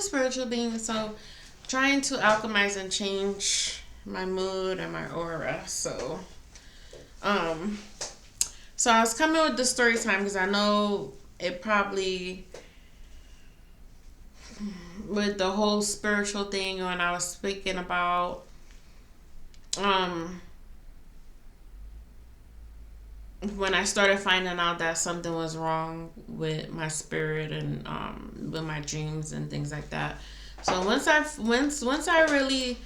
spiritual being, so trying to alchemize and change my mood and my aura. Um, so I was coming with the story time because I know it probably with the whole spiritual thing when I was speaking about um when I started finding out that something was wrong with my spirit and with my dreams and things like that. So once I really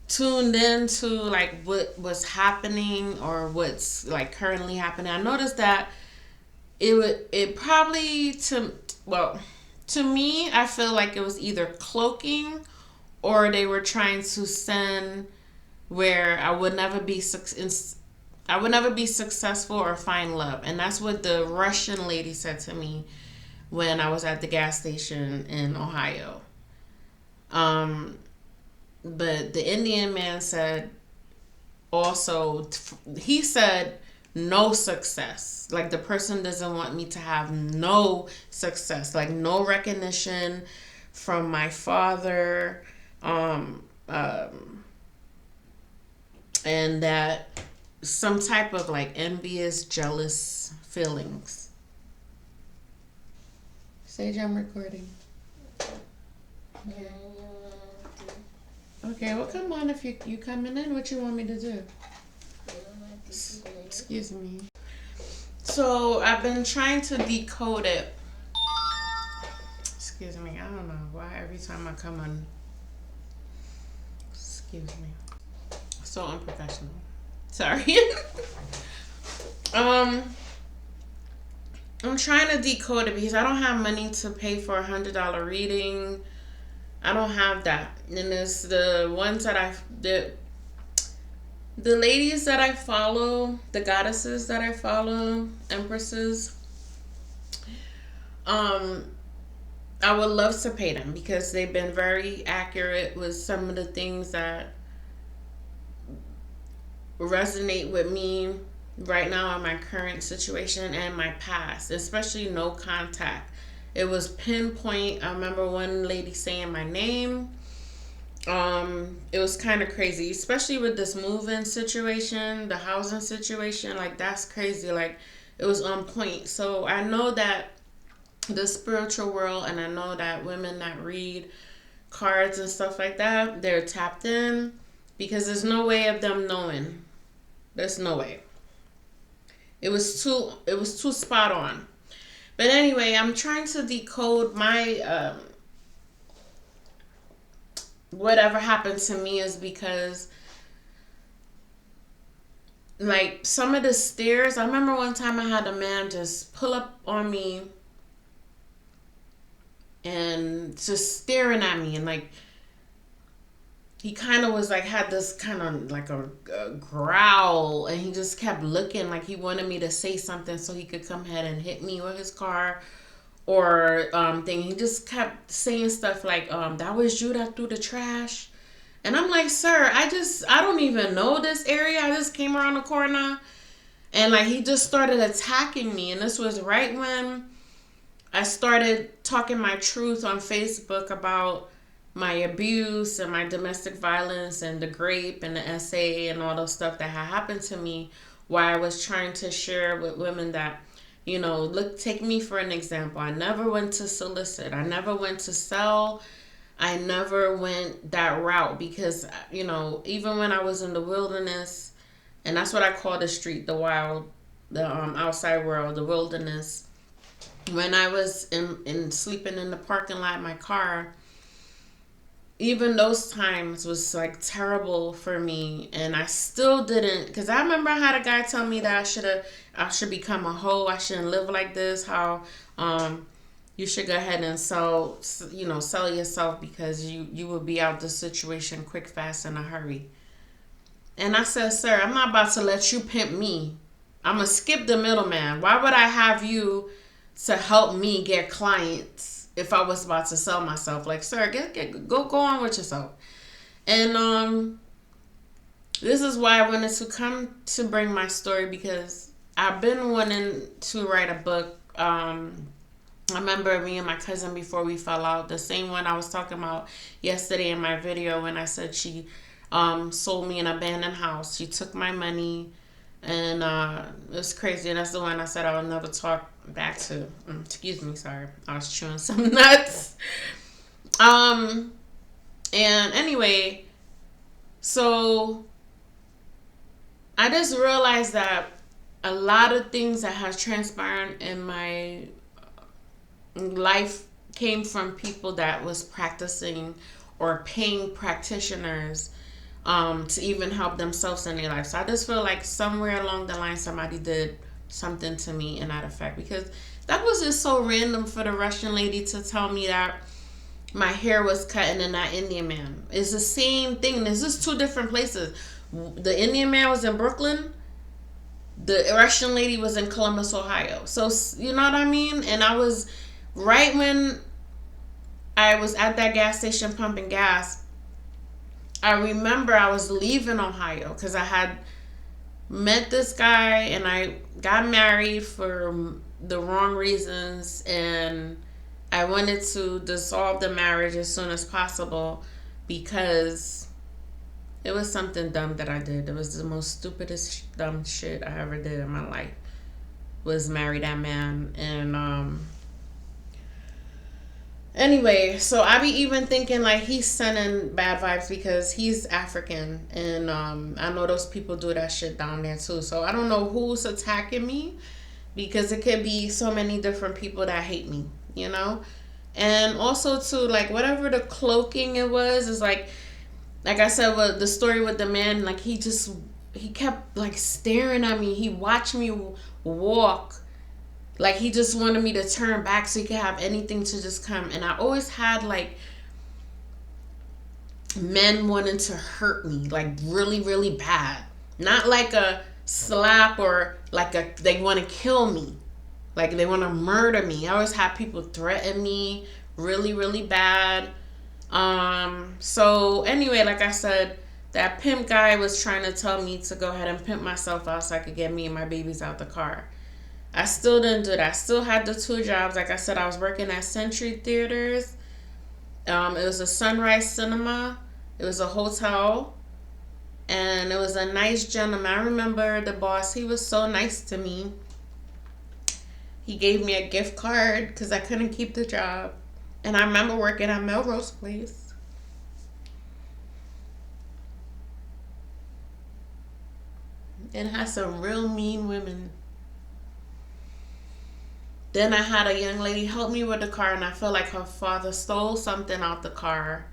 tuned into like what was happening or what's like currently happening, I noticed that it probably to me I feel like it was either cloaking or they were trying to send where I would never be successful or find love. And that's what the Russian lady said to me when I was at the gas station in Ohio. Um, but the Indian man said also, he said no success. Like the person doesn't want me to have no success, like no recognition from my father. And that some type of like envious, jealous feelings. Sage, I'm recording. Okay. Okay, well, come on. If you coming in, what you want me to do? Excuse me. So I've been trying to decode it. Excuse me. I don't know why every time I come on. Excuse me. So unprofessional. Sorry. I'm trying to decode it because I don't have money to pay for $100 reading. I don't have that. And it's the ones that the ladies that I follow, the goddesses that I follow, empresses, I would love to pay them because they've been very accurate with some of the things that resonate with me right now in my current situation and my past, especially no contact. It was pinpoint. I remember one lady saying my name. It was kind of crazy, especially with this moving situation, the housing situation. Like that's crazy. Like it was on point. So I know that the spiritual world, and I know that women that read cards and stuff like that, they're tapped in because there's no way of them knowing. There's no way. It was too spot on. But anyway, I'm trying to decode my whatever happened to me is because like some of the stairs, I remember one time I had a man just pull up on me and just staring at me, and like he kind of was like had this kind of like a growl, and he just kept looking like he wanted me to say something so he could come ahead and hit me with his car or thing. He just kept saying stuff like that was you that threw the trash, and I'm like, sir, I don't even know this area. I just came around the corner, and like he just started attacking me. And this was right when I started talking my truth on Facebook about my abuse and my domestic violence and the grape and the SA and all those stuff that had happened to me, while I was trying to share with women that, you know, look, take me for an example. I never went to solicit. I never went to sell. I never went that route because, you know, even when I was in the wilderness, and that's what I call the street, the wild, the outside world, the wilderness. When I was in sleeping in the parking lot of my car, even those times was like terrible for me, and I still didn't, because I remember I had a guy tell me that I should become a hoe. I shouldn't live like this. How you should go ahead and sell yourself because you will be out the situation quick, fast, in a hurry. And I said, sir, I'm not about to let you pimp me. I'm gonna skip the middleman. Why would I have you to help me get clients if I was about to sell myself? Like, sir, go on with yourself. And this is why I wanted to come to bring my story, because I've been wanting to write a book I remember me and my cousin before we fell out, the same one I was talking about yesterday in my video when I said she sold me an abandoned house. She took my money and it was crazy. And that's the one I said I would never talk back to. Excuse me, sorry. I was chewing some nuts. Um, and anyway, so I just realized that a lot of things that has transpired in my life came from people that was practicing or paying practitioners to even help themselves in their life. So I just feel like somewhere along the line somebody did something to me in that effect, because that was just so random for the Russian lady to tell me that my hair was cutting in that Indian man. It's the same thing. There's just two different places. The Indian man was in Brooklyn. The Russian lady was in Columbus, Ohio. So, you know what I mean? And I was right when I was at that gas station pumping gas. I remember I was leaving Ohio because I had met this guy and I got married for the wrong reasons, and I wanted to dissolve the marriage as soon as possible because it was something dumb that I did. It was the most stupidest dumb shit I ever did in my life. Was marry that man. And anyway, so I be even thinking like he's sending bad vibes because he's African, and I know those people do that shit down there too. So I don't know who's attacking me, because it could be so many different people that hate me, you know? And also too, like whatever the cloaking it was, is like I said with the story with the man, like he kept like staring at me. He watched me walk. Like he just wanted me to turn back so he could have anything to just come. And I always had like men wanting to hurt me, like really, really bad. Not like a slap or like they want to kill me. Like they want to murder me. I always had people threaten me really, really bad. So anyway, like I said, that pimp guy was trying to tell me to go ahead and pimp myself out so I could get me and my babies out the car. I still didn't do that. I still had the two jobs. Like I said, I was working at Century Theaters. It was a Sunrise Cinema. It was a hotel. And it was a nice gentleman. I remember the boss. He was so nice to me. He gave me a gift card because I couldn't keep the job. And I remember working at Melrose Place. And had some real mean women. Then I had a young lady help me with the car, and I felt like her father stole something out the car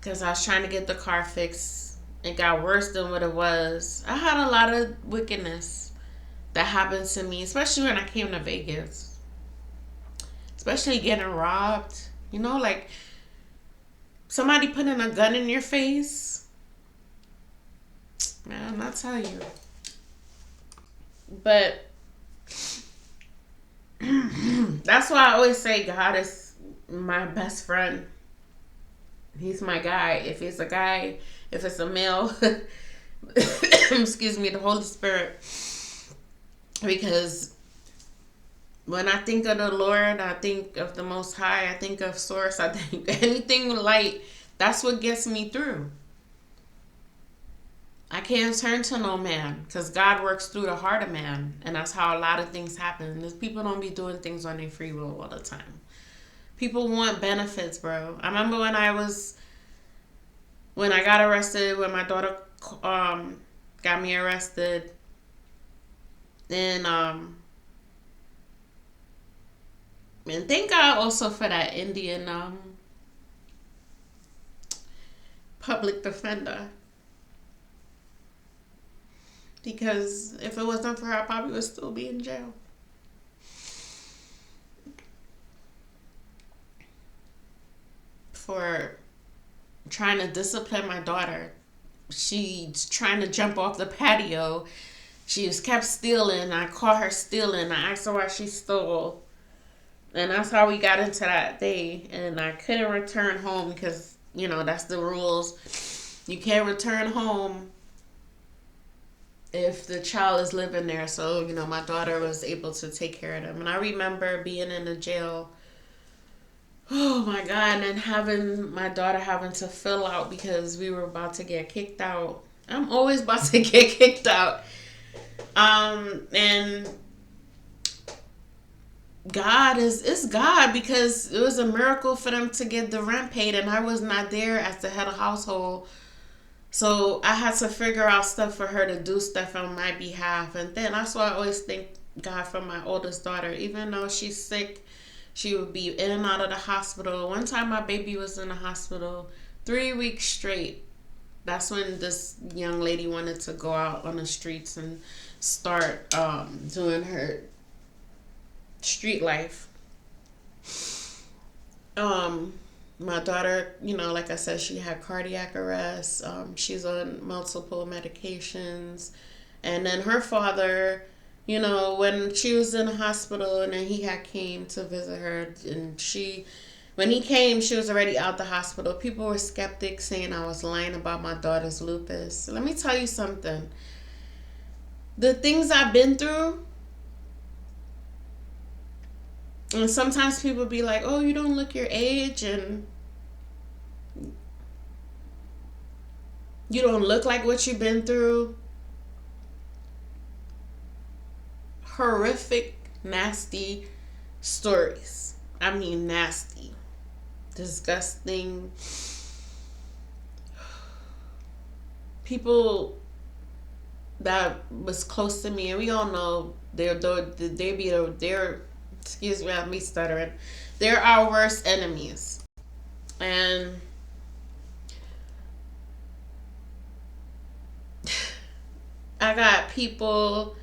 because I was trying to get the car fixed. It got worse than what it was. I had a lot of wickedness that happened to me, especially when I came to Vegas. Especially getting robbed. You know, like somebody putting a gun in your face. Man, I'll tell you. But that's why I always say God is my best friend. He's my guy. If it's a guy, if it's a male, excuse me, the Holy Spirit. Because when I think of the Lord, I think of the Most High, I think of Source, I think anything light, that's what gets me through. I can't turn to no man because God works through the heart of man. And that's how a lot of things happen. Because people don't be doing things on their free will all the time. People want benefits, bro. I remember when I got arrested, when my daughter got me arrested. And thank God also for that Indian public defender. Because if it wasn't for her, I probably would still be in jail. For trying to discipline my daughter. She's trying to jump off the patio. She just kept stealing. I caught her stealing. I asked her why she stole. And that's how we got into that day. And I couldn't return home because, you know, that's the rules. You can't return home if the child is living there. So, my daughter was able to take care of them. And I remember being in the jail. Oh my God. And having my daughter having to fill out because we were about to get kicked out. I'm always about to get kicked out. And God is God, because it was a miracle for them to get the rent paid, and I was not there as the head of household. So I had to figure out stuff for her to do stuff on my behalf. And then that's why I always thank God for my oldest daughter. Even though she's sick, she would be in and out of the hospital. One time my baby was in the hospital 3 weeks straight. That's when this young lady wanted to go out on the streets and start doing her street life. My daughter, like I said, she had cardiac arrest. She's on multiple medications. And then her father, when she was in the hospital, and then he had came to visit her, and when he came, she was already out the hospital. People were skeptics, saying I was lying about my daughter's lupus. So let me tell you something. The things I've been through, and sometimes people be like, oh, you don't look your age, and you don't look like what you've been through. Horrific, nasty stories. I mean, nasty. Disgusting. People that was close to me, and we all know they're excuse me, I'm me stuttering. They're our worst enemies. And I got people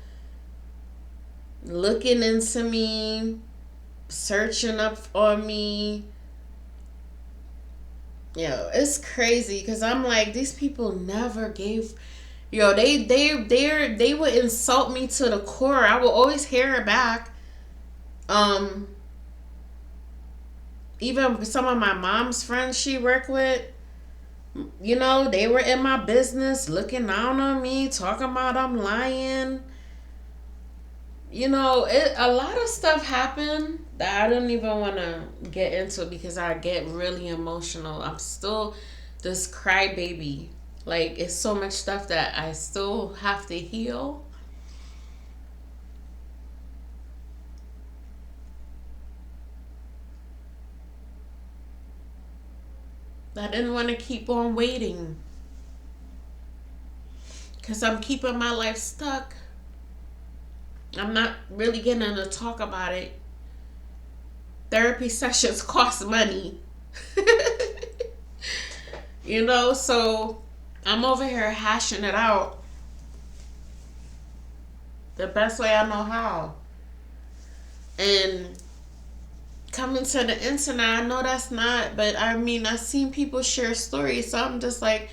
looking into me, searching up on me. It's crazy, because I'm like, these people never gave. They would insult me to the core. I would always hear it back. Even some of my mom's friends she worked with, they were in my business, looking down on me, talking about I'm lying. A lot of stuff happened that I don't even want to get into, because I get really emotional. I'm still this crybaby. Like, it's so much stuff that I still have to heal. I didn't want to keep on waiting, because I'm keeping my life stuck. I'm not really getting to talk about it. Therapy sessions cost money. So I'm over here hashing it out the best way I know how. And coming to the internet, I know that's not, but I mean, I've seen people share stories, so I'm just like,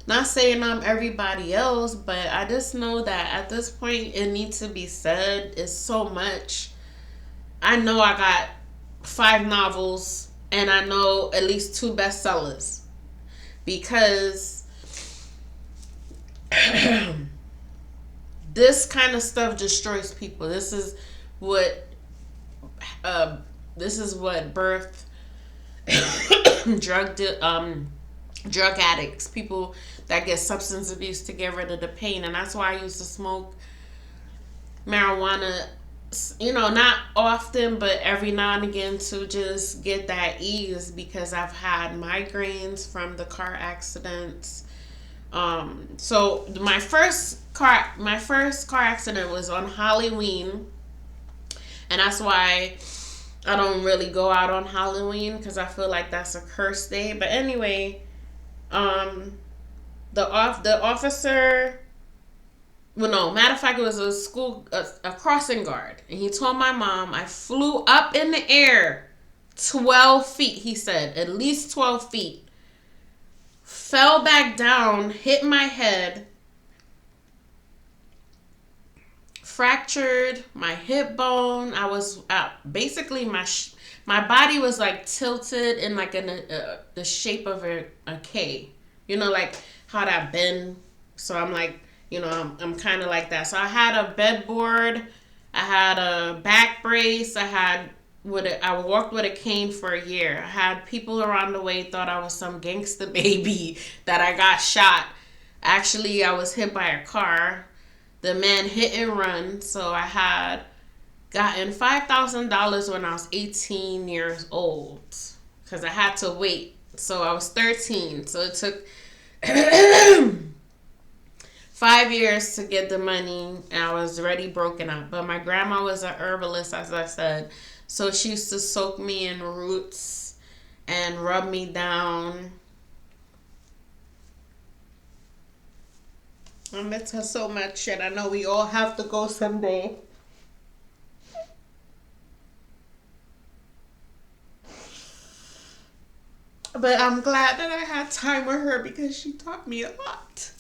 not saying I'm everybody else, but I just know that at this point, it needs to be said. It's so much. I know I got 5 novels, and I know at least 2 bestsellers, because this kind of stuff destroys people. This is what birthed drug addicts, people that get substance abuse to get rid of the pain. And that's why I used to smoke marijuana, not often, but every now and again, to just get that ease, because I've had migraines from the car accidents. So my first car accident was on Halloween, and that's why I don't really go out on Halloween, because I feel like that's a cursed day. But anyway, the officer, well, no, matter of fact, it was a crossing guard, and he told my mom I flew up in the air 12 feet. He said at least 12 feet. Fell back down, hit my head, fractured my hip bone. I was basically my body was like tilted in like the shape of a K. Like how that bend. So I'm like I'm kind of like that. So I had a bed board, I had a back brace, I walked with a cane for a year. I had people around the way thought I was some gangster baby that I got shot. Actually, I was hit by a car. The man hit and run. So I had gotten $5,000 when I was 18 years old because I had to wait. So I was 13. So it took 5 years to get the money, and I was already broken up. But my grandma was a herbalist, as I said. So she used to soak me in roots and rub me down. I miss her so much, and I know we all have to go someday. But I'm glad that I had time with her because she taught me a lot.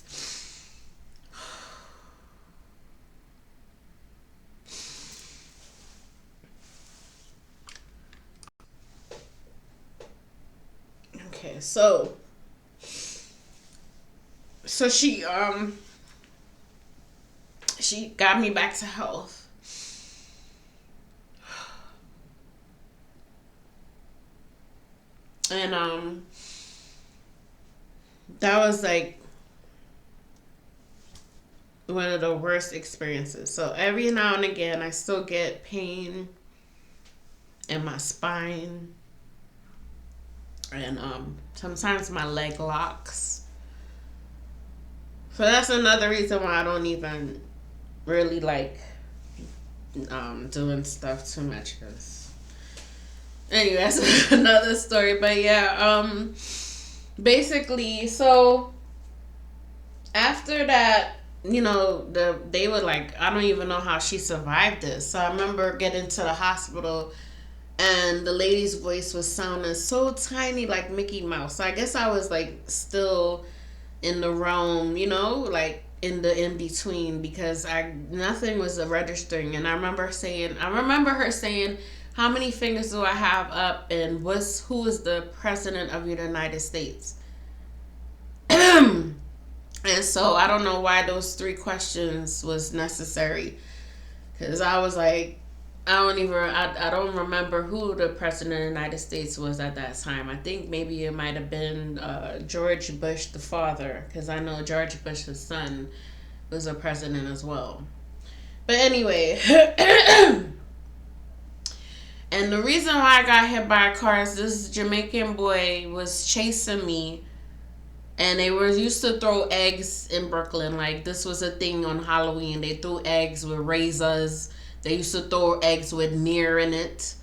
Okay, so she got me back to health. And that was like one of the worst experiences. So every now and again I still get pain in my spine, and sometimes my leg locks. So that's another reason why I don't even really like doing stuff too much. Cause anyway, that's another story. But yeah, basically, so after that, they were like, I don't even know how she survived this. So I remember getting to the hospital, and the lady's voice was sounding so tiny, like Mickey Mouse. So I guess I was like still in the realm, like in the in between, because I nothing was registering. And I remember her saying, "How many fingers do I have up? And who is the president of the United States?" And so I don't know why those three questions was necessary, because I was like, I don't remember who the president of the United States was at that time. I think maybe it might have been George Bush the father, because I know George Bush's son was a president as well. But anyway, and the reason why I got hit by a car is this Jamaican boy was chasing me, and they were used to throw eggs in Brooklyn. Like, this was a thing on Halloween. They threw eggs with razors. They used to throw eggs with near in it.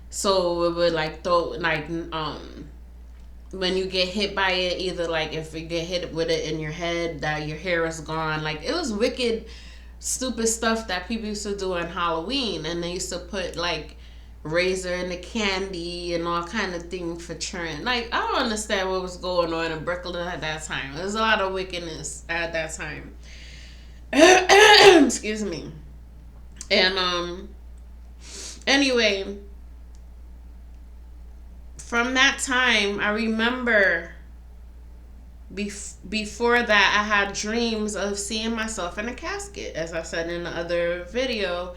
So it would like throw like when you get hit by it, either like if you get hit with it in your head, that your hair is gone. Like, it was wicked, stupid stuff that people used to do on Halloween, and they used to put like razor in the candy and all kind of thing for churn. Like, I don't understand what was going on in Brooklyn at that time. There was a lot of wickedness at that time. Excuse me. And anyway, from that time, I remember before that, I had dreams of seeing myself in a casket, as I said in the other video.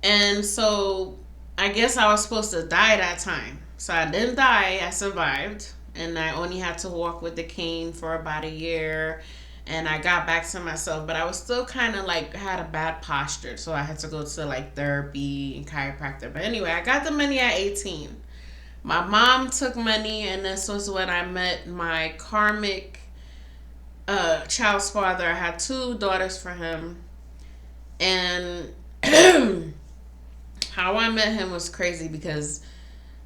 And so I guess I was supposed to die that time. So I didn't die, I survived. And I only had to walk with the cane for about a year. And I got back to myself, but I was still kind of like had a bad posture. So I had to go to like therapy and chiropractor. But anyway, I got the money at 18. My mom took money, and this was when I met my karmic child's father. I had two daughters for him. And how I met him was crazy, because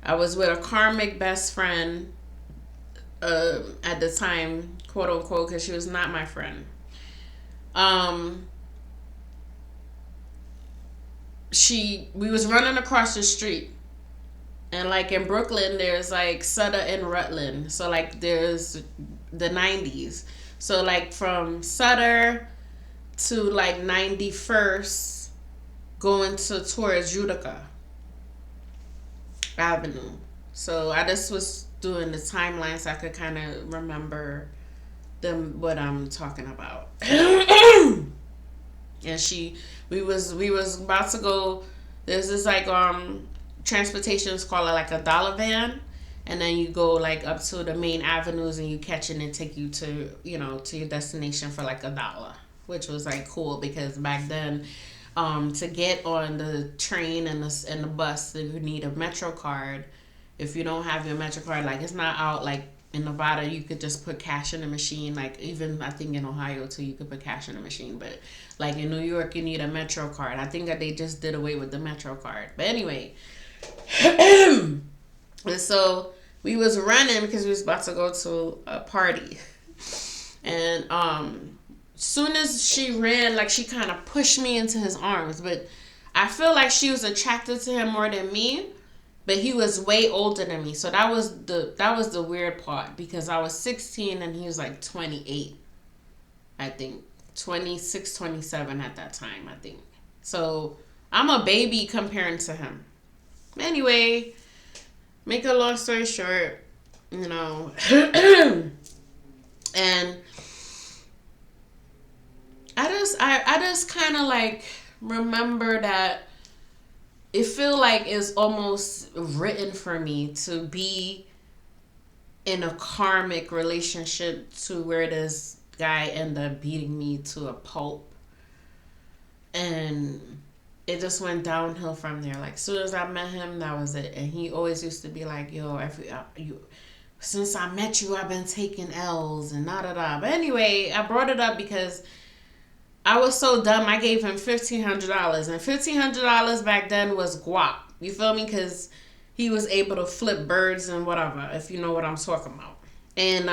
I was with a karmic best friend at the time, quote unquote, because she was not my friend. We was running across the street, and like in Brooklyn, there's like Sutter and Rutland. So like there's the 90s. So like from Sutter to like 91st, going towards Utica Avenue. So I just was doing the timeline so I could kind of remember them what I'm talking about. And we was about to go. There's this like transportation is called like a dollar van, and then you go like up to the main avenues and you catch it and take you to to your destination for like $1, which was like cool because back then, to get on the train and the bus, you need a Metro card. If you don't have your Metro card, like it's not out like in Nevada, you could just put cash in the machine. Like even I think in Ohio too, you could put cash in the machine. But like in New York, you need a Metro card. I think that they just did away with the Metro card. But anyway, and so we was running because we was about to go to a party, and soon as she ran, like she kind of pushed me into his arms. But I feel like she was attracted to him more than me. But he was way older than me, so that was the weird part because I was 16 and he was like 28, I think 26, 27 at that time, I think. So I'm a baby comparing to him. Anyway, make a long story short, and I just kind of like remember that it feel like it's almost written for me to be in a karmic relationship to where this guy ended up beating me to a pulp. And it just went downhill from there. Like, as soon as I met him, that was it. And he always used to be like, yo, since I met you, I've been taking L's and da-da-da. But anyway, I brought it up because I was so dumb. I gave him $1,500, and $1,500 back then was guap. You feel me? Because he was able to flip birds and whatever, if you know what I'm talking about. And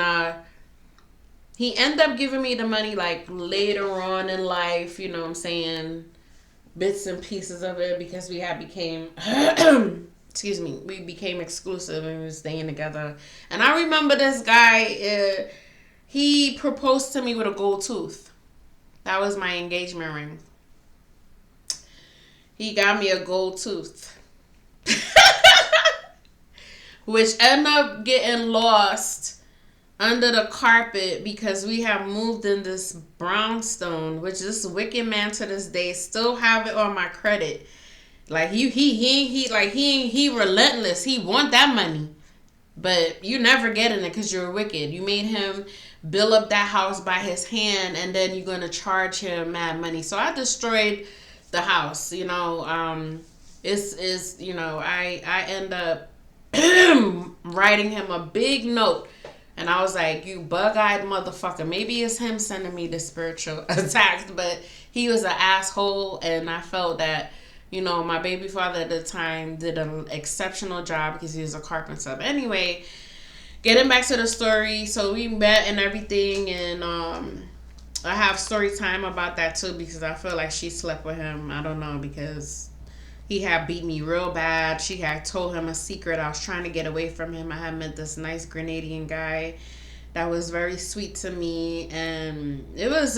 he ended up giving me the money like later on in life. You know what I'm saying? Bits and pieces of it because we became excuse me, we became exclusive and we were staying together. And I remember this guy. He proposed to me with a gold tooth. That was my engagement ring. He got me a gold tooth. Which ended up getting lost under the carpet because we have moved in this brownstone, which this wicked man to this day still have it on my credit. Like he relentless. He want that money. But you never getting it because you're wicked. You made him build up that house by his hand, and then you're going to charge him mad money. So I destroyed the house, I end up writing him a big note, and I was like, you bug-eyed motherfucker. Maybe it's him sending me the spiritual attacks, but he was an asshole, and I felt that my baby father at the time did an exceptional job because he was a carpenter. But anyway, getting back to the story, so we met and everything, and I have story time about that too because I feel like she slept with him. I don't know, because he had beat me real bad. She had told him a secret. I was trying to get away from him. I had met this nice Grenadian guy that was very sweet to me, and it was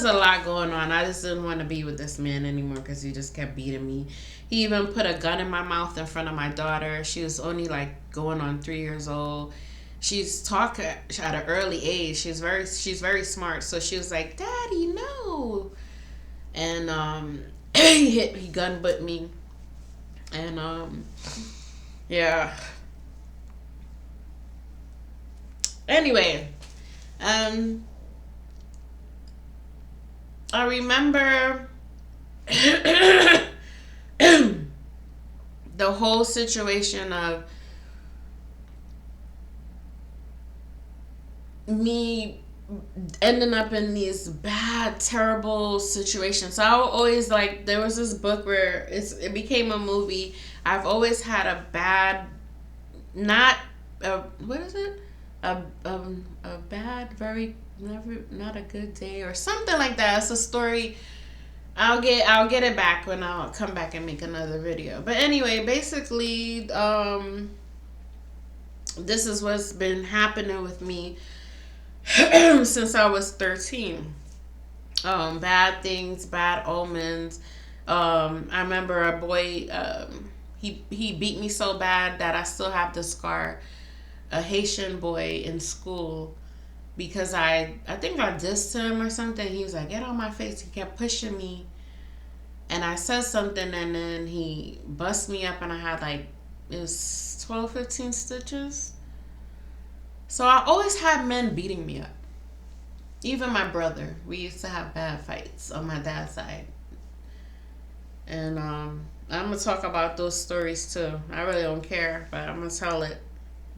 a lot going on. I just didn't want to be with this man anymore because he just kept beating me. He even put a gun in my mouth in front of my daughter. She was only like going on 3 years old. She's talking at an early age. She's very smart. So she was like, "Daddy, no," and he gun butt me, and yeah. Anyway, I remember the whole situation of me ending up in these bad, terrible situations. So I always like, there was this book where it became a movie. I've always had a bad, not a, what is it? A bad, very, never, not a good day or something like that. It's a story. I'll get it back when I'll come back and make another video. But anyway, basically, this is what's been happening with me since I was 13. Bad things, bad omens. I remember a boy, he beat me so bad that I still have the scar. A Haitian boy in school because I think I dissed him or something. He was like, get on my face. He kept pushing me. And I said something, and then he bust me up, and I had like, it was 12, 15 stitches. So I always had men beating me up. Even my brother. We used to have bad fights on my dad's side. And I'm going to talk about those stories too. I really don't care, but I'm going to tell it.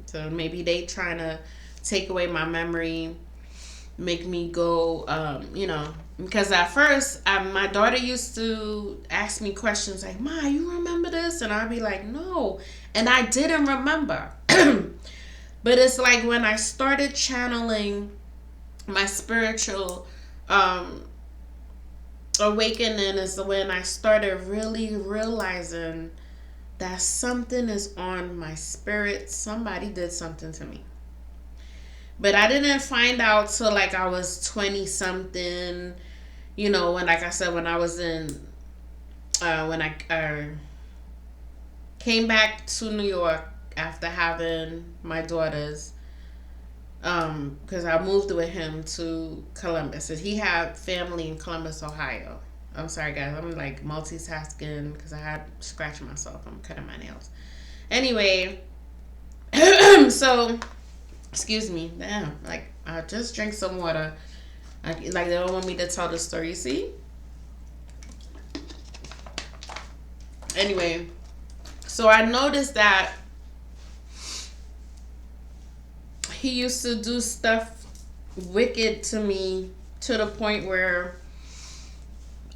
So maybe they trying to take away my memory, make me go, because at first my daughter used to ask me questions like, Ma, you remember this? And I'd be like, no. And I didn't remember. But it's like when I started channeling my spiritual awakening is when I started really realizing that something is on my spirit. Somebody did something to me. But I didn't find out till like I was 20 something, when, like I said, when I was in, when I came back to New York after having my daughters, because I moved with him to Columbus. And he had family in Columbus, Ohio. I'm sorry, guys. I'm like multitasking because I had scratching myself. I'm cutting my nails. Anyway, so, excuse me. Damn, like, I just drank some water. Like they don't want me to tell the story. You see? Anyway, so I noticed that he used to do stuff wicked to me to the point where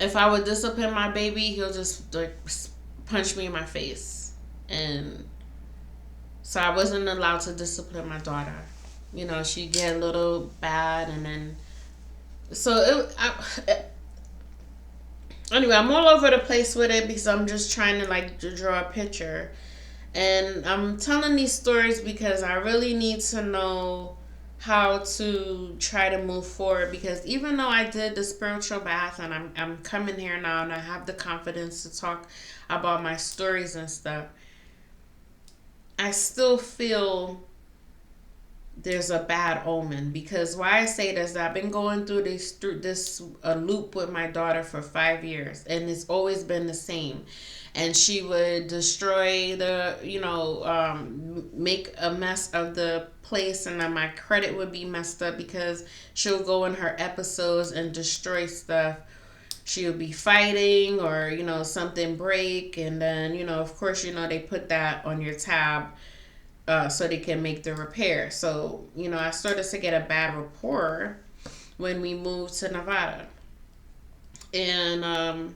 if I would discipline my baby, he'll just like punch me in my face. And so I wasn't allowed to discipline my daughter. She'd get a little bad, and then anyway, I'm all over the place with it because I'm just trying to like to draw a picture. And I'm telling these stories because I really need to know how to try to move forward, because even though I did the spiritual bath and I'm coming here now and I have the confidence to talk about my stories and stuff, I still feel there's a bad omen. Because why I say this, I've been going through this loop with my daughter for 5 years, and it's always been the same. And she would destroy make a mess of the place, and then my credit would be messed up because she'll go in her episodes and destroy stuff. She'll be fighting, or something break, and then of course they put that on your tab so they can make the repair. So I started to get a bad rapport when we moved to Nevada. And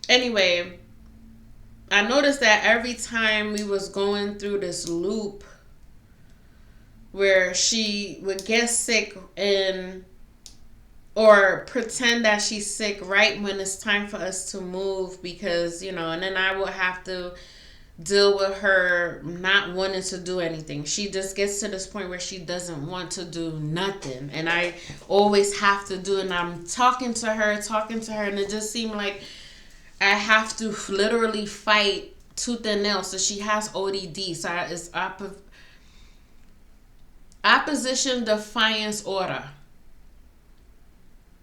anyway, I noticed that every time we was going through this loop where she would get sick or pretend that she's sick right when it's time for us to move, because and then I would have to deal with her not wanting to do anything. She just gets to this point where she doesn't want to do nothing, and I always have to do it. And I'm talking to her, and it just seemed like I have to literally fight tooth and nail. So she has ODD. So it's opposition defiance order.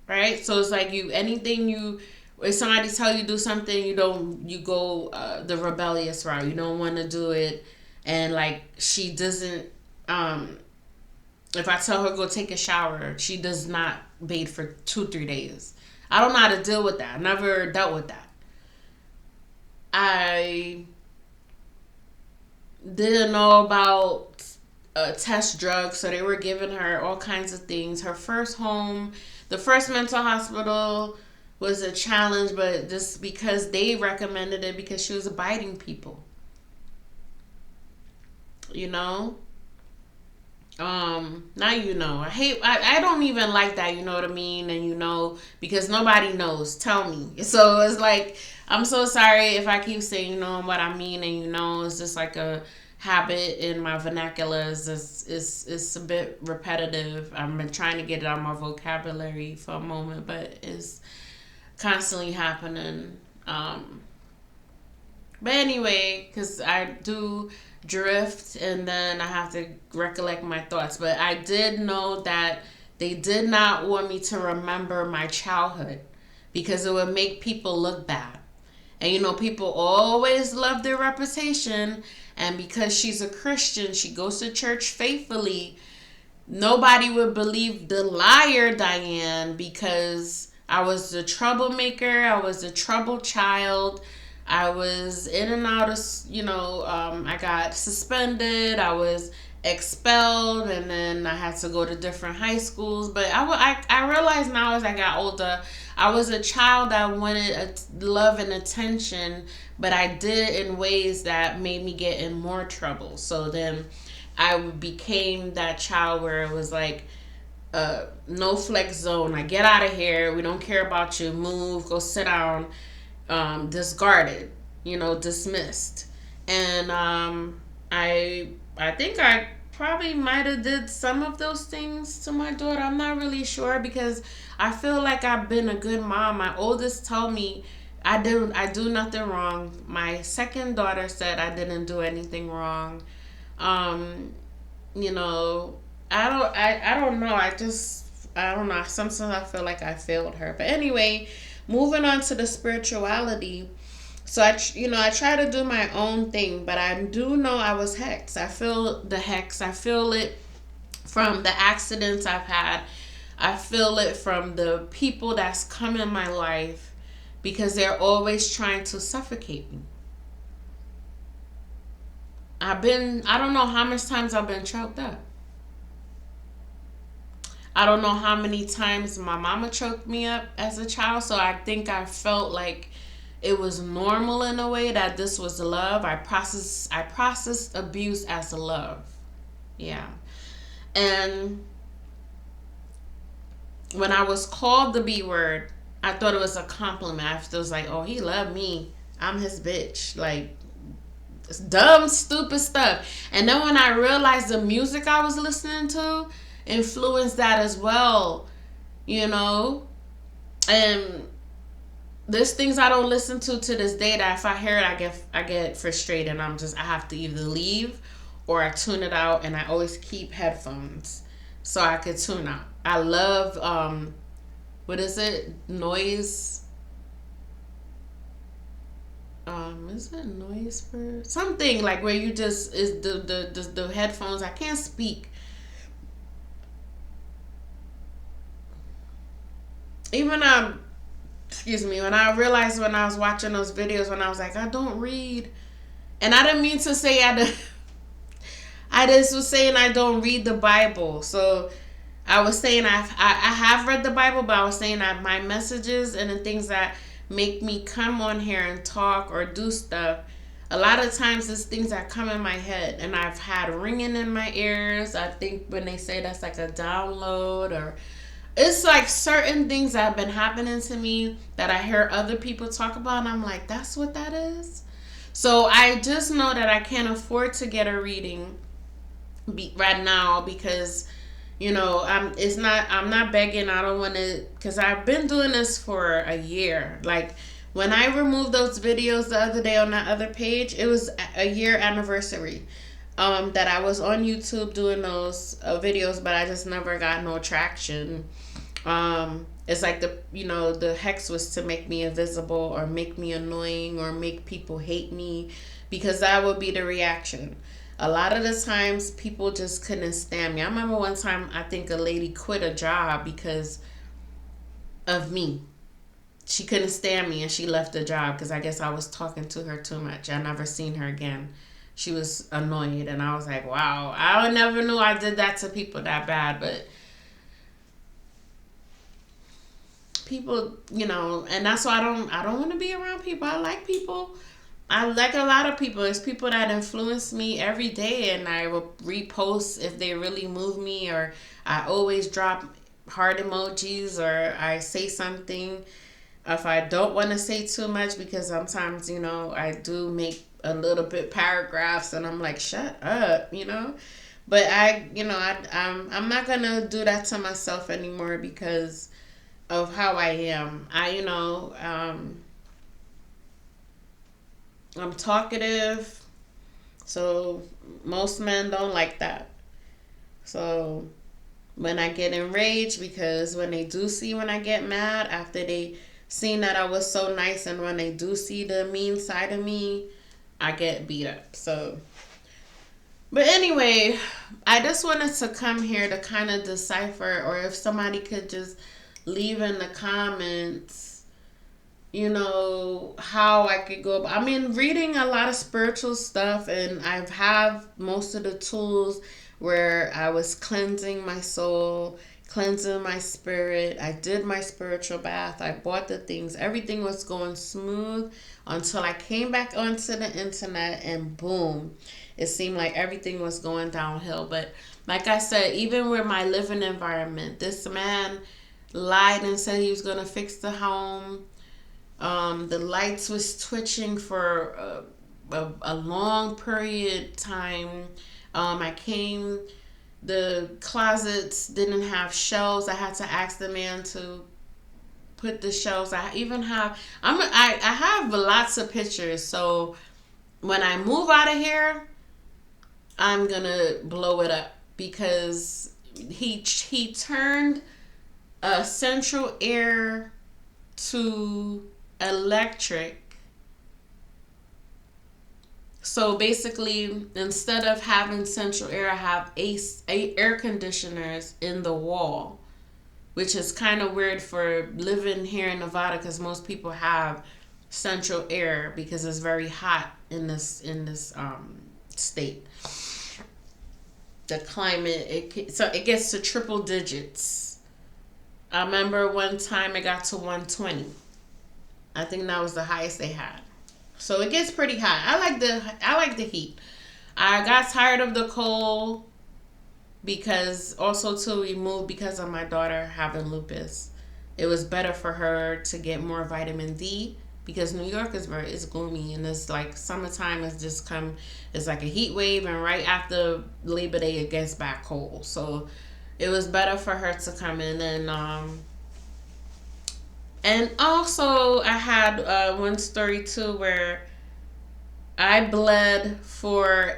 Right? So it's like if somebody tell you do something, you go the rebellious route. You don't want to do it. And like she doesn't, if I tell her go take a shower, she does not bathe for 2-3 days. I don't know how to deal with that. I never dealt with that. I didn't know about test drugs, so they were giving her all kinds of things. Her first home, the first mental hospital, was a challenge, but just because they recommended it because she was biting people. I don't even like that, you know what I mean? And because nobody knows, tell me. So it's like, I'm so sorry if I keep saying what I mean, and it's just like a habit in my vernacular. It's a bit repetitive. I've been trying to get it out of my vocabulary for a moment, but it's constantly happening. But anyway, because I do drift, and then I have to recollect my thoughts. But I did know that they did not want me to remember my childhood because it would make people look bad. And people always love their reputation. And because she's a Christian, she goes to church faithfully. Nobody would believe the liar Diane because I was the troublemaker. I was a troubled child. I was in and out of, I got suspended. I was expelled, and then I had to go to different high schools. But I realized now as I got older, I was a child that wanted love and attention, but I did it in ways that made me get in more trouble. So then I became that child where it was like, no flex zone. Like, get out of here. We don't care about you. Move. Go sit down. Discarded. Dismissed. And I think I probably might have did some of those things to my daughter. I'm not really sure because I feel like I've been a good mom. My oldest told me I do nothing wrong. My second daughter said I didn't do anything wrong. Um, you know, I don't know. I don't know. Sometimes I feel like I failed her. But anyway, moving on to the spirituality. So I try to do my own thing, but I do know I was hexed. I feel the hex. I feel it from the accidents I've had. I feel it from the people that's come in my life because they're always trying to suffocate me. I don't know how much times I've been choked up. I don't know how many times my mama choked me up as a child, so I think I felt like it was normal in a way that this was love. I processed abuse as love. Yeah. And when I was called the B word, I thought it was a compliment. I was like, oh, he loved me. I'm his bitch. Like, dumb, stupid stuff. And then when I realized the music I was listening to influenced that as well, you know? And there's things I don't listen to this day that if I hear it, I get frustrated, and I have to either leave or I tune it out, and I always keep headphones so I could tune out. I love what is it? Noise. Is it noise for something like where you just is the headphones? I can't speak. Even excuse me, when I realized when I was watching those videos when I was like, I don't read, and I didn't mean to say I just was saying I don't read the Bible. So I was saying I have read the Bible, but I was saying that my messages and the things that make me come on here and talk or do stuff, a lot of times it's things that come in my head, and I've had ringing in my ears. I think when they say that's like a download, or it's like certain things that have been happening to me that I hear other people talk about, and I'm like, that's what that is. So I just know that I can't afford to get a reading right now because I'm not begging. I don't want to, because I've been doing this for a year. Like, when I removed those videos the other day on that other page, it was a year anniversary that I was on YouTube doing those videos, but I just never got no traction. It's like the hex was to make me invisible or make me annoying or make people hate me, because that would be the reaction. A lot of the times people just couldn't stand me. I remember one time I think a lady quit a job because of me. She couldn't stand me and she left the job because I guess I was talking to her too much. I never seen her again. She was annoyed, and I was like, wow, I never knew I did that to people that bad. But people, and that's why I don't want to be around people. I like people. I like a lot of people. It's people that influence me every day, and I will repost if they really move me, or I always drop heart emojis, or I say something if I don't want to say too much, because sometimes, I do make a little bit paragraphs and I'm like, shut up, But I'm not going to do that to myself anymore because of how I am. I'm talkative, So most men don't like that. So when I get enraged, because when they do see when I get mad after they seen that I was so nice, and when they do see the mean side of me, I get beat up. So, but anyway, I just wanted to come here to kind of decipher, or if somebody could just leave in the comments, how I could go. I mean, reading a lot of spiritual stuff, and I've have most of the tools where I was cleansing my soul, cleansing my spirit. I did my spiritual bath. I bought the things. Everything was going smooth until I came back onto the internet, and boom, it seemed like everything was going downhill. But like I said, even with my living environment, this man lied and said he was going to fix the home. The lights was twitching for a long period time. I came, the closets didn't have shelves. I had to ask the man to put the shelves. I even have, I have lots of pictures. So when I move out of here, I'm gonna blow it up, because he turned a central air to electric. So basically, instead of having central air, I have air conditioners in the wall, which is kind of weird for living here in Nevada, because most people have central air because it's very hot in this state. The climate, so it gets to triple digits. I remember one time it got to 120. I think that was the highest they had. So it gets pretty hot. I like the heat. I got tired of the cold, because also too, we moved because of my daughter having lupus. It was better for her to get more vitamin D, because New York is gloomy, and it's like summertime is just it's like a heat wave, and right after Labor Day it gets back cold. So it was better for her to come in. And also, I had one story too where I bled for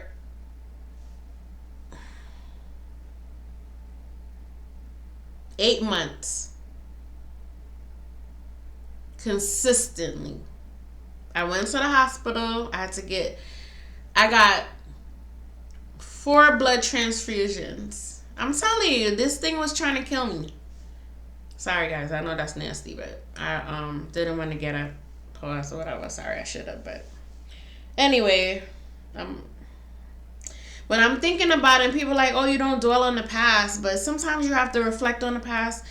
8 months consistently. I went to the hospital. I got 4 blood transfusions. I'm telling you, this thing was trying to kill me. Sorry guys, I know that's nasty, but I didn't want to get a pause or whatever. Sorry, I should have, but anyway, when I'm thinking about it, people are like, oh, you don't dwell on the past, but sometimes you have to reflect on the past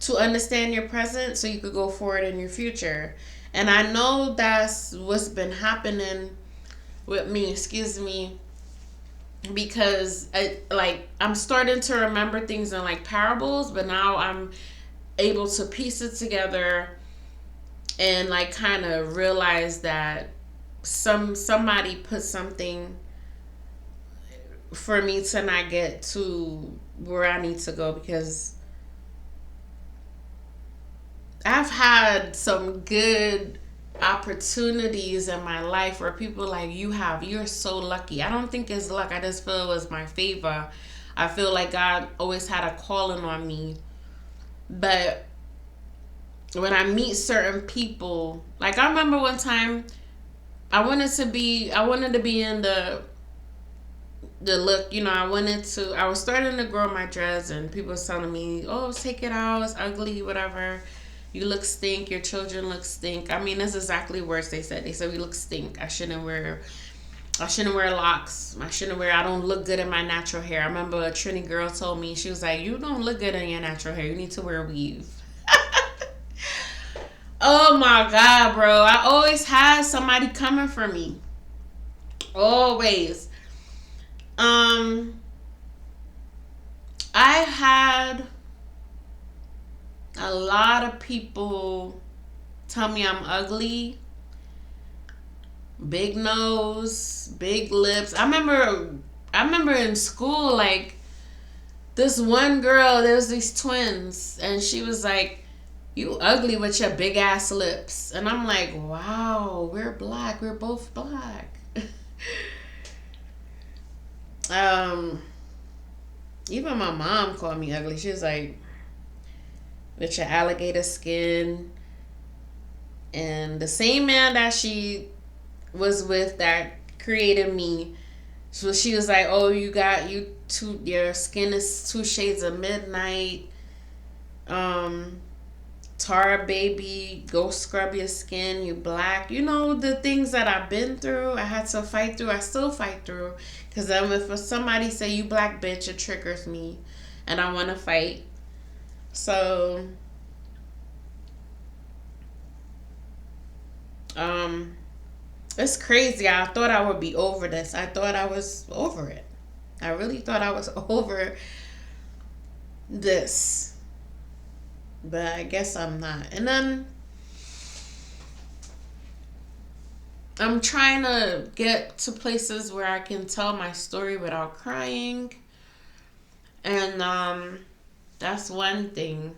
to understand your present, so you could go forward in your future. And I know that's what's been happening with me, because I'm starting to remember things in like parables, but now I'm able to piece it together and like kind of realize that somebody put something for me to not get to where I need to go, because I've had some good opportunities in my life where people like, you're so lucky. I don't think it's luck. I just feel it was my favor. I feel like God always had a calling on me. But when I meet certain people, like I remember one time I wanted to be in the look, I was starting to grow my dreads, and people was telling me, oh, take it out, it's ugly, whatever. You look stink, your children look stink. I mean, that's exactly words they said. They said we look stink. I shouldn't wear locks. I don't look good in my natural hair. I remember a Trini girl told me, she was like, you don't look good in your natural hair. You need to wear a weave. Oh my God, bro. I always had somebody coming for me. Always. I had a lot of people tell me I'm ugly. Big nose, big lips. I remember in school, like, this one girl, there was these twins, and she was like, you ugly with your big ass lips. And I'm like, wow, we're black. We're both black. Um, even my mom called me ugly. She was like, with your alligator skin. And the same man that she was with that created me, so she was like, "Oh, you got you two. Your skin is 2 shades of midnight. Um, Tara, baby, go scrub your skin. You black. You know the things that I've been through. I had to fight through. I still fight through. Cause if somebody say you black bitch, it triggers me, and I want to fight. So, um, it's crazy. I thought I would be over this. I thought I was over it. I really thought I was over this. But I guess I'm not. And then I'm trying to get to places where I can tell my story without crying. And that's one thing.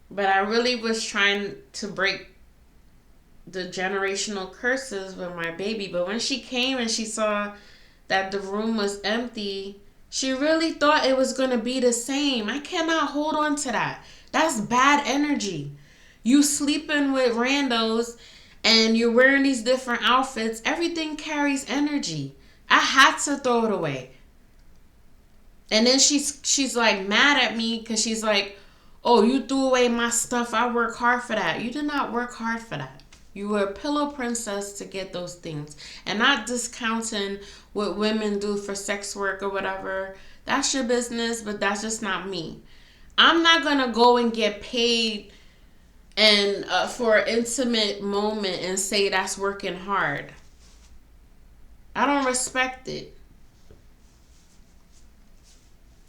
But I really was trying to break the generational curses with my baby. But when she came and she saw that the room was empty, she really thought it was going to be the same. I cannot hold on to that. That's bad energy. You sleeping with randos and you're wearing these different outfits. Everything carries energy. I had to throw it away. And then she's like mad at me because she's like, "Oh, you threw away my stuff. I work hard for that." You did not work hard for that. You were a pillow princess to get those things. And not discounting what women do for sex work or whatever. That's your business, but that's just not me. I'm not going to go and get paid and for an intimate moment and say that's working hard. I don't respect it.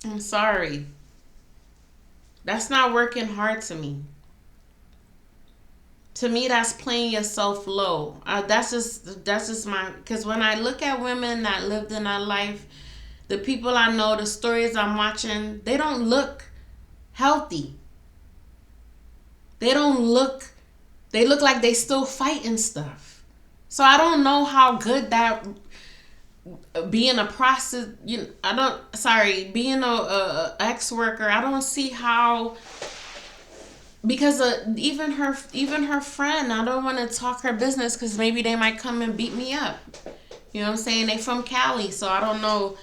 I'm sorry. That's not working hard to me. To me, that's playing yourself low. That's just my, because when I look at women that lived in that life, the people I know, the stories I'm watching, they don't look healthy. They don't look. They look like they still fighting stuff. So I don't know how good that being a prostitute. I don't. Sorry, being a ex worker. I don't see how, because even her friend, I don't want to talk her business because maybe they might come and beat me up. You know what I'm saying? They from Cali, so I don't know.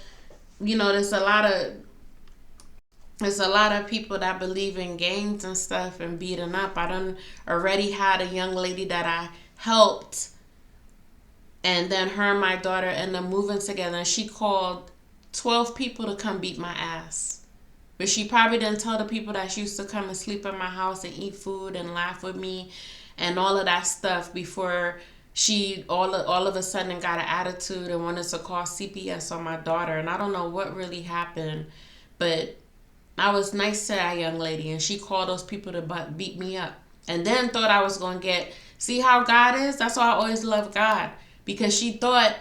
There's a lot of people that believe in gangs and stuff and beating up. I done already had a young lady that I helped, and then her and my daughter ended up moving together, and she called 12 people to come beat my ass. But she probably didn't tell the people that she used to come and sleep in my house and eat food and laugh with me and all of that stuff before she all of a sudden got an attitude and wanted to call CPS on my daughter. And I don't know what really happened, but I was nice to that young lady, and she called those people to beat me up. And then thought I was going to see how God is? That's why I always love God, because she thought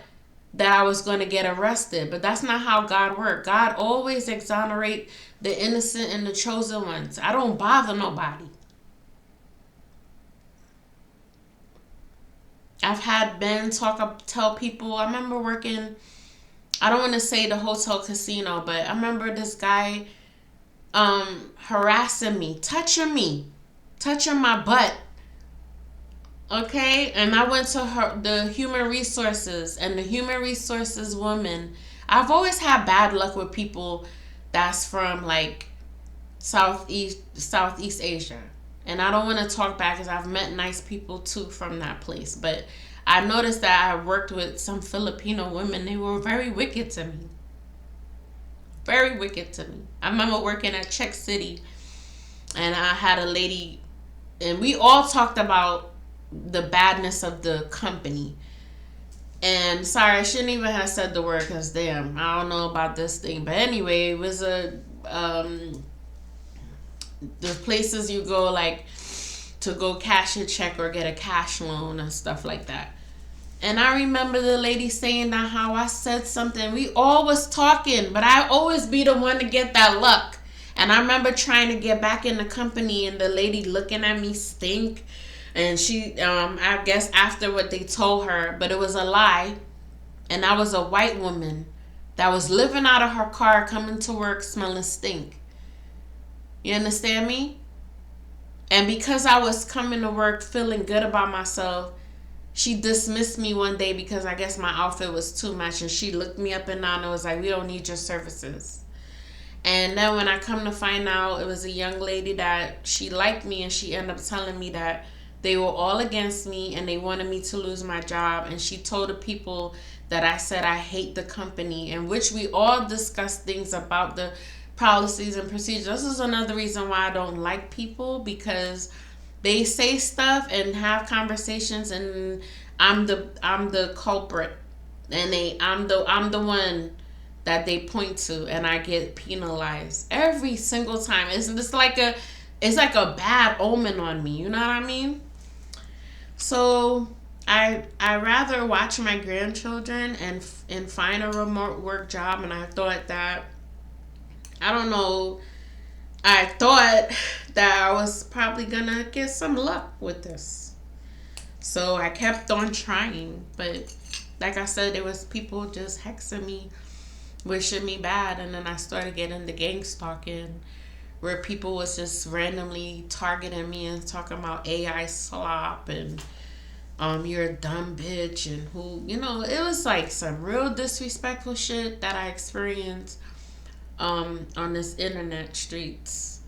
that I was going to get arrested. But that's not how God works. God always exonerate the innocent and the chosen ones. I don't bother nobody. I've had men tell people. I remember working, I don't want to say the hotel casino, but I remember this guy harassing me, touching my butt. Okay, and I went to the human resources, and the human resources woman. I've always had bad luck with people that's from like Southeast Asia, and I don't want to talk back because I've met nice people too from that place. But I noticed that I worked with some Filipino women. They were very wicked to me. Very wicked to me. I remember working at Czech City, and I had a lady, and we all talked about the badness of the company. And sorry, I shouldn't even have said the word because damn, I don't know about this thing. But anyway, it was the places you go like to go cash a check or get a cash loan and stuff like that. And I remember the lady saying that how I said something. We all was talking, but I always be the one to get that luck. And I remember trying to get back in the company, and the lady looking at me stink. And she, I guess after what they told her, but it was a lie. And I was a white woman that was living out of her car, coming to work smelling stink. You understand me? And because I was coming to work feeling good about myself, she dismissed me one day because I guess my outfit was too much. And she looked me up and down and was like, we don't need your services. And then when I come to find out, it was a young lady that she liked me, and she ended up telling me that they were all against me and they wanted me to lose my job. And she told the people that I said I hate the company, in which we all discussed things about the policies and procedures. This is another reason why I don't like people, because they say stuff and have conversations, and I'm the culprit, and I'm the one that they point to, and I get penalized every single time. It's like a bad omen on me. You know what I mean? So I rather watch my grandchildren and find a remote work job. And I thought that, I don't know, I thought that I was probably gonna get some luck with this. So I kept on trying, but like I said, there was people just hexing me, wishing me bad. And then I started getting the gang stalking, where people was just randomly targeting me and talking about AI slop and you're a dumb bitch, and who, it was like some real disrespectful shit that I experienced on this internet streets.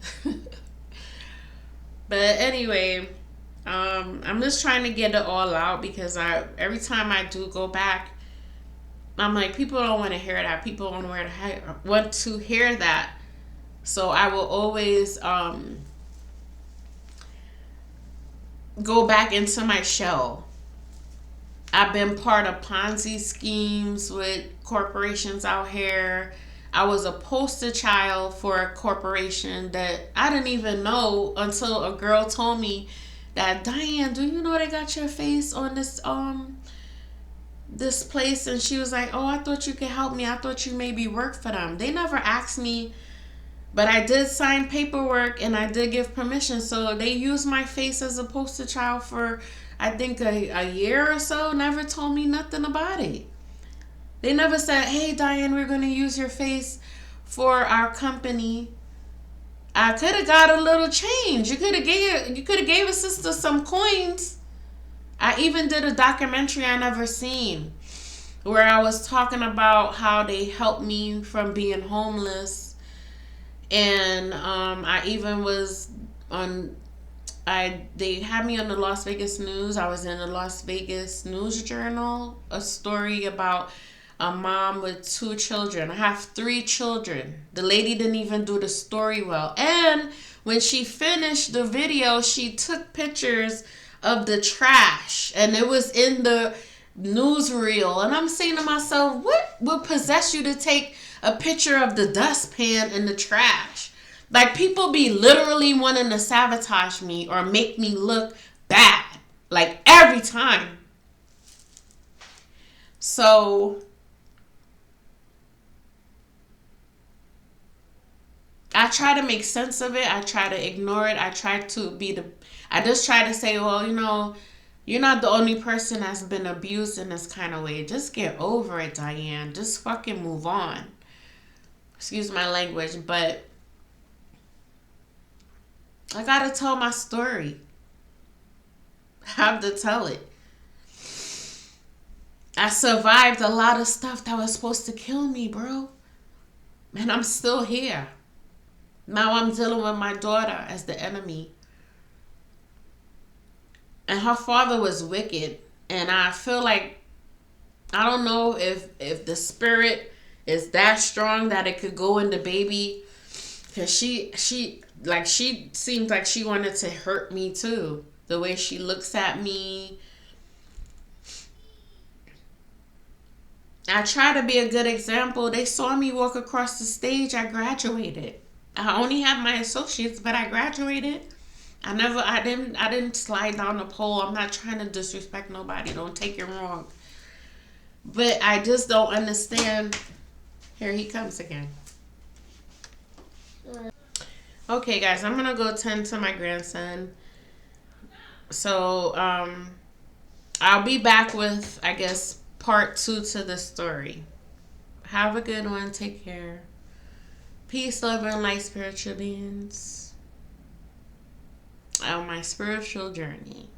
But anyway, I'm just trying to get it all out, because every time I do go back, I'm like, people don't want to hear that. People don't want to hear that. So I will always go back into my shell. I've been part of Ponzi schemes with corporations out here. I was a poster child for a corporation that I didn't even know until a girl told me that, Diane, do you know they got your face on this place? And she was like, oh, I thought you could help me. I thought you maybe work for them. They never asked me, but I did sign paperwork and I did give permission. So they used my face as a poster child for, I think, a year or so. Never told me nothing about it. They never said, hey, Diane, we're going to use your face for our company. I could have got a little change. You could have gave a sister some coins. I even did a documentary I never seen, where I was talking about how they helped me from being homeless. And I even was on, they had me on the Las Vegas News. I was in the Las Vegas News Journal, a story about a mom with 2 children. I have 3 children. The lady didn't even do the story well. And when she finished the video, she took pictures of the trash, and it was in the newsreel. And I'm saying to myself, what would possess you to take a picture of the dustpan and the trash? Like, people be literally wanting to sabotage me or make me look bad, like, every time. So I try to make sense of it. I try to ignore it. I just try to say, well, you're not the only person that's been abused in this kind of way. Just get over it, Diane. Just fucking move on. Excuse my language, but I gotta tell my story. I have to tell it. I survived a lot of stuff that was supposed to kill me, bro. And I'm still here. Now I'm dealing with my daughter as the enemy. And her father was wicked. And I feel like, I don't know if the spirit is that strong that it could go in the baby. Because she seems like she wanted to hurt me too. The way she looks at me. I try to be a good example. They saw me walk across the stage. I graduated. I only have my associates, but I graduated. I didn't slide down the pole. I'm not trying to disrespect nobody. Don't take it wrong. But I just don't understand. Here he comes again. Okay, guys, I'm gonna go tend to my grandson. So, I'll be back with, I guess, part 2 to the story. Have a good one. Take care. Peace, love, and light, spiritual beings. On my spiritual journey.